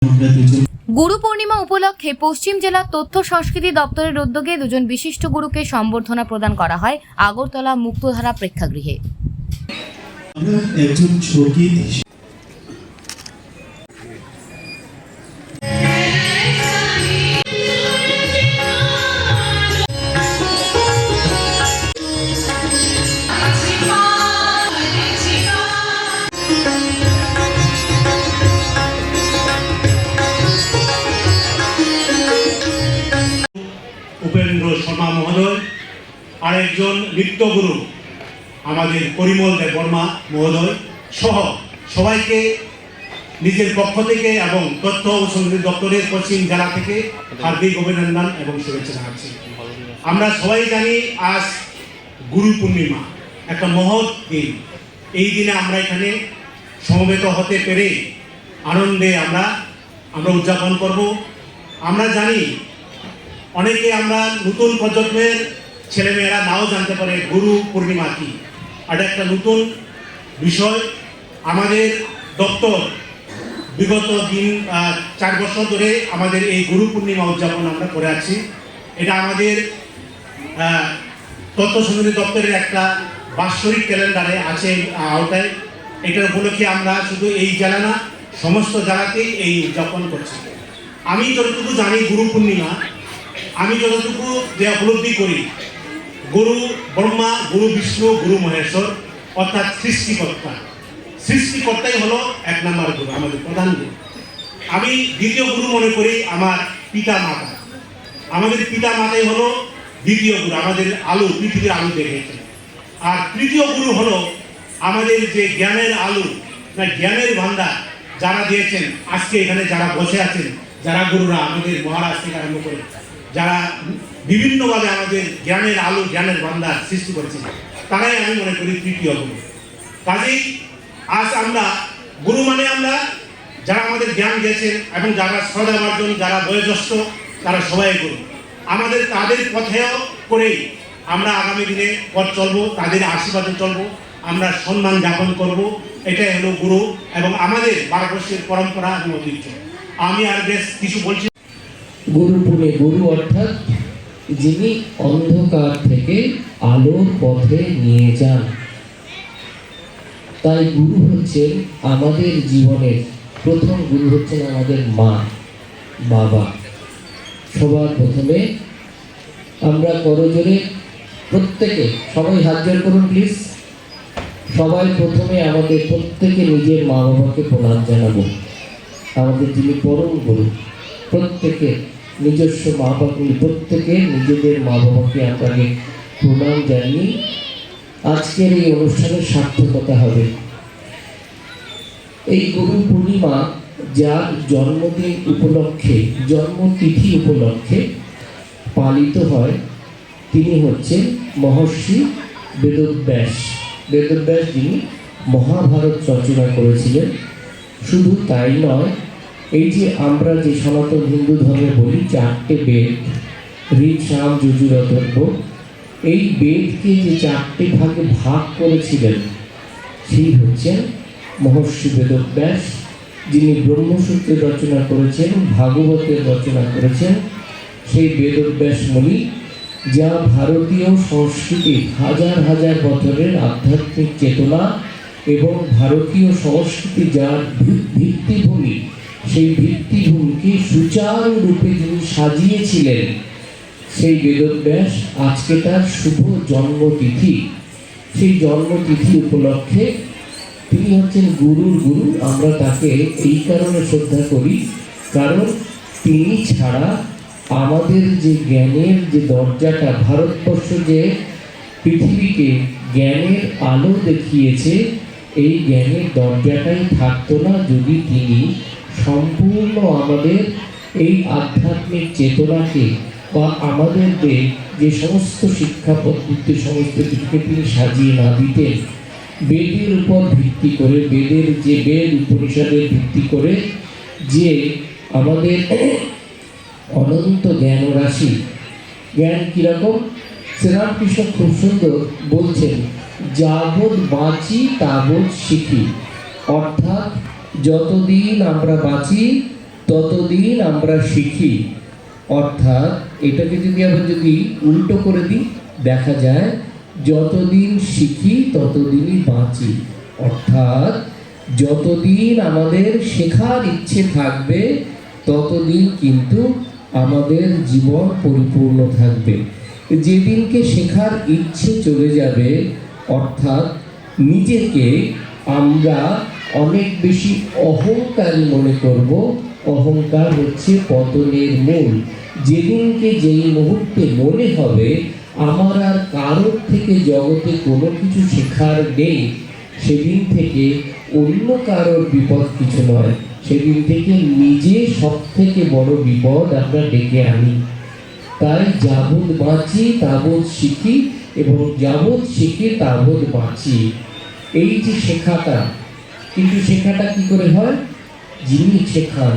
গুরু পূর্ণিমা উপলক্ষে পশ্চিম জেলা তথ্য সংস্কৃতি দপ্তরের উদ্যোগে দুজন বিশিষ্ট গুরুকে সম্বর্ধনা প্রদান করা হয় আগরতলা মুক্তধারা প্রেক্ষাগৃহে। উপেন্দ্র শর্মা মহোদয়, আরেকজন নৃত্যগুরু আমাদের পরিমল দেব বর্মা মহোদয় সহ সবাইকে নিজের পক্ষ থেকে এবং তথ্য ও সংস্কৃতি দপ্তরের পশ্চিম জেলা থেকে হার্দিক অভিনন্দন এবং শুভেচ্ছা জানাচ্ছি। আমরা সবাই জানি আজ গুরু পূর্ণিমা, একটা মহৎ দিন। এই দিনে আমরা এখানে সমবেত হতে পেরে আনন্দে আমরা উদযাপন করব। আমরা জানি অনেকে আমরা নতুন প্রজন্মের ছেলেমেয়েরা নাও জানতে পারে গুরু পূর্ণিমা কি। এটা একটা নতুন বিষয়। আমাদের দপ্তর বিগত 4 বছর ধরে আমাদের এই গুরু পূর্ণিমা উদযাপন আমরা করে আছি। এটা আমাদের তথ্য সংস্কৃতি দপ্তরের একটা বাৎসরিক ক্যালেন্ডারে আছে আওতায়। এটার উপলক্ষে আমরা শুধু এই জেলা না, সমস্ত জেলাতেই এই উদযাপন করছি। আমি যতটুকু জানি গুরু পূর্ণিমা, আমি যতটুকু যে উপলব্ধি করি, গুরু ব্রহ্মা, গুরু বিষ্ণু, গুরু মহেশ্বর অর্থাৎ সৃষ্টিকর্তাই হলো 1 নম্বর গুরু, আমাদের প্রধান গুরু। আমি দ্বিতীয় গুরু মনে করি আমার পিতা মাতা। আমাদের পিতা মাতাই হলো দ্বিতীয় গুরু, আমাদের আলো, পৃথিবীর আলো দেখেছে। আর তৃতীয় গুরু হলো আমাদের যে জ্ঞানের আলো, জ্ঞানের ভান্ডার যারা দিয়েছেন। আজকে এখানে যারা বসে আছেন, যারা গুরুরা আমাদের মহারাজ থেকে আরম্ভ করে যারা বিভিন্নভাবে আমাদের জ্ঞানের আলো, জ্ঞানের ভান্ডার সৃষ্টি করেছেন, তারাই আমি মনে করি তৃতীয় গুরু। কাজেই আজ আমরা গুরু মানে আমরা যারা আমাদের জ্ঞান দিয়েছেন এবং যারা শ্রদ্ধাভাজন, যারা বয়োজ্যেষ্ঠ, তারা সবাই গুরু। আমাদের তাদের পথেও করেই আমরা আগামী দিনে পথ চলবো, তাদের আশীর্বাদে চলবো, আমরা সম্মান জ্ঞাপন করব। এটাই হলো গুরু এবং আমাদের ভারতবর্ষের পরম্পরা এবং ঐতিহ্য। আমি আর বেশ কিছু বলছি। গুরু অর্থাৎ যিনি অন্ধকার থেকে আলোর পথে নিয়ে যান। তাই গুরু হচ্ছেন আমাদের জীবনের প্রথম গুরু, হচ্ছেন আমাদের মা বাবা। সবার প্রথমে আমরা করজোরে প্রত্যেকে, সবাই হাত জোড় করুন প্লিজ। সবাই প্রথমে আমাদের প্রত্যেকে নিজের মা বাবাকে প্রণাম জানাবো। আমাদের যিনি পরম গুরু, প্রত্যেকে নিজস্ব মা বাবাকে, প্রত্যেকে নিজেদের মা বাবাকে আপনাকে প্রণাম জানিয়ে আজকের এই অনুষ্ঠানের সার্থকতা হবে। এই গুরু পূর্ণিমা যার জন্মদিন উপলক্ষে, জন্মতিথি উপলক্ষে পালিত হয়, তিনি হচ্ছেন মহর্ষি বেদব্যাস। বেদব্যাস যিনি মহাভারত রচনা করেছিলেন। শুধু তাই নয়, এই যে আমরা যে সনাতন হিন্দু ধর্মে বলি 4টে বেদ, ঋক, সাম, যজুর, অথর্ব, এই বেদকে যে 4টে ভাগে ভাগ করেছিলেন, সেই হচ্ছেন মহর্ষি বেদব্যাস, যিনি ব্রহ্মসূত্রের রচনা করেছেন, ভাগবতের রচনা করেছেন। সেই বেদব্যাস মুনি, যা ভারতীয় সংস্কৃতির হাজার হাজার বছরের আধ্যাত্মিক চেতনা এবং ভারতীয় সংস্কৃতি যার ভিত্তিভূমি, সেই ভিত্তিভূমিকে সুচারুরূপে যিনি সাজিয়েছিলেন, সেই বেদব্যাস আজকে তার শুভ জন্মতিথি। সেই জন্মতিথি উপলক্ষে তিনি হচ্ছেন গুরুর গুরু। আমরা তাকে এই কারণে শ্রদ্ধা করি, কারণ তিনি ছাড়া আমাদের যে জ্ঞানের যে দরজাটা, ভারতবর্ষ যে পৃথিবীকে জ্ঞানের আলো দেখিয়েছে, এই জ্ঞানের দরজাটাই থাকতো না যদি তিনি সম্পূর্ণ আমাদের এই আধ্যাত্মিক চেতনাকে বা আমাদের যে সমস্ত শিক্ষা পদ্ধতি, সমস্ত কিছুকে তিনি সাজিয়ে না দিতেন। বেদের উপর ভিত্তি করে, বেদের যে বেদ উপনিষদের ভিত্তি করে যে আমাদের অনন্ত জ্ঞান রাশি, জ্ঞান কীরকম, শ্রীরামকৃষ্ণ খুব সুন্দর বলছেন, যাবৎ বাঁচি তাবৎ শিখি। অর্থাৎ যতদিন আমরা বাঁচি ততদিন আমরা শিখি। অর্থাৎ এটাকে যদি উল্টো করে দিই, দেখা যায় যতদিন শিখি ততদিনই বাঁচি। অর্থাৎ যতদিন আমাদের শেখার ইচ্ছে থাকবে ততদিন কিন্তু আমাদের জীবন পরিপূর্ণ থাকবে। যেদিনকে শেখার ইচ্ছে চলে যাবে, অর্থাৎ নিজেকে আমরা অনেক বেশি অহংকারী মনে করব। অহংকার হচ্ছে পতনের মূল। যেদিনকে যেই মুহূর্তে মনে হবে আমার আর কারোর থেকে জগতে কোনো কিছু শেখার নেই, সেদিন থেকে অন্য কারোর বিপদ কিছু নয়, সেদিন থেকে নিজে সব থেকে বড় বিপদ আমরা ডেকে আনি। তাই যাবৎ বাঁচি তাবৎ শিখি, এবং যাবৎ শিখি তাবৎ বাঁচি। এই যে শেখাটা, কিন্তু শেখাটা কি করে হয়? যিনি শেখান,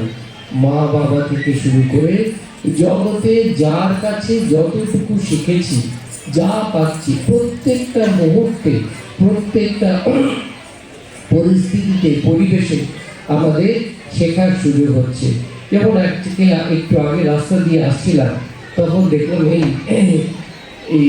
মা বাবা থেকে শুরু করে জগতে যার কাছে যতটুকু শিখেছি, যা পাচ্ছি, প্রত্যেকটা মুহূর্তে, প্রত্যেকটা পরিস্থিতিতে, পরিবেশে আমাদের শেখার সুযোগ হচ্ছে। যেমন একটু আগে রাস্তা দিয়ে আসছিলাম, তখন দেখলাম এই